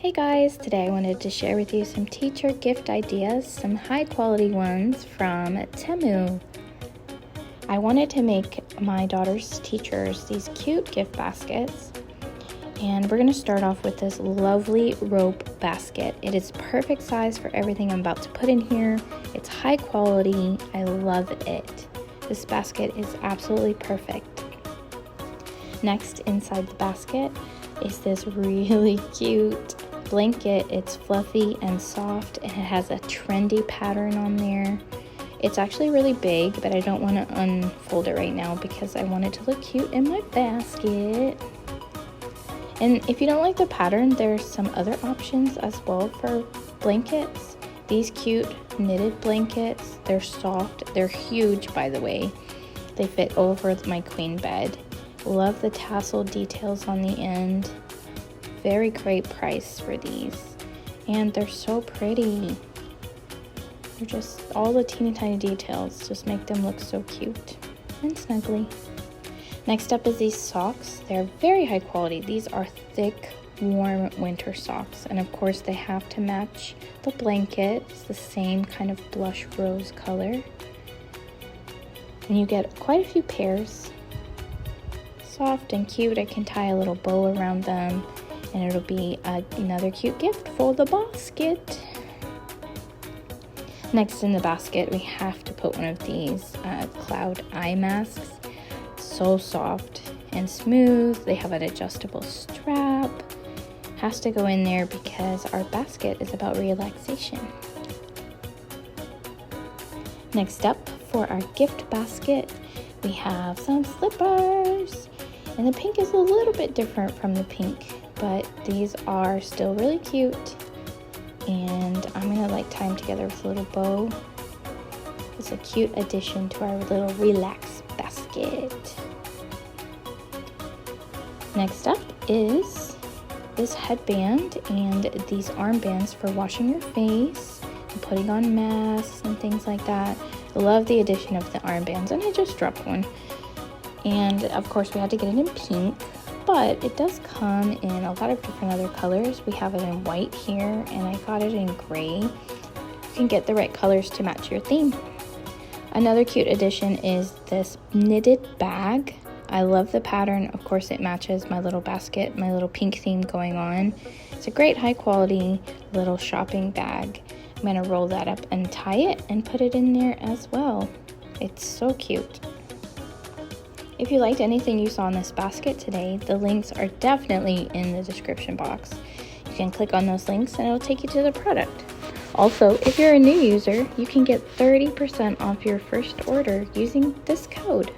Hey guys, today I wanted to share with you some teacher gift ideas, some high quality ones from Temu. I wanted to make my daughter's teachers these cute gift baskets, and we're going to start off with this lovely rope basket. It is perfect size for everything I'm about to put in here. It's high quality. I love it. This basket is absolutely perfect. Next, inside the basket is this really cute blanket. It's fluffy and soft and it has a trendy pattern on there. It's actually really big, but I don't want to unfold it right now because I want it to look cute in my basket. And if you don't like the pattern, there's some other options as well for blankets. These cute knitted blankets, they're soft, they're huge by the way. They fit over my queen bed. Love the tassel details on the end. Very great price for these, and they're so pretty. They're just, all the teeny tiny details just make them look so cute and snuggly. Next up is these socks. They're very high quality. These are thick, warm winter socks, and of course they have to match the blanket. It's the same kind of blush rose color, and you get quite a few pairs. Soft and cute. I can tie a little bow around them, and it'll be another cute gift for the basket. Next in the basket, we have to put one of these cloud eye masks. So soft and smooth. They have an adjustable strap. Has to go in there because our basket is about relaxation. Next up, for our gift basket, we have some slippers. And the pink is a little bit different from the pink, but these are still really cute. And I'm gonna tie them together with a little bow. It's a cute addition to our little relax basket. Next up is this headband and these armbands for washing your face and putting on masks and things like that. I love the addition of the armbands, and I just dropped one. And of course we had to get it in pink, but it does come in a lot of different other colors. We have it in white here, and I got it in gray. You can get the right colors to match your theme. Another cute addition is this knitted bag. I love the pattern. Of course it matches my little basket, my little pink theme going on. It's a great high quality little shopping bag. I'm gonna roll that up and tie it and put it in there as well. It's so cute. If you liked anything you saw in this basket today, the links are definitely in the description box. You can click on those links and it'll take you to the product. Also, if you're a new user, you can get 30% off your first order using this code.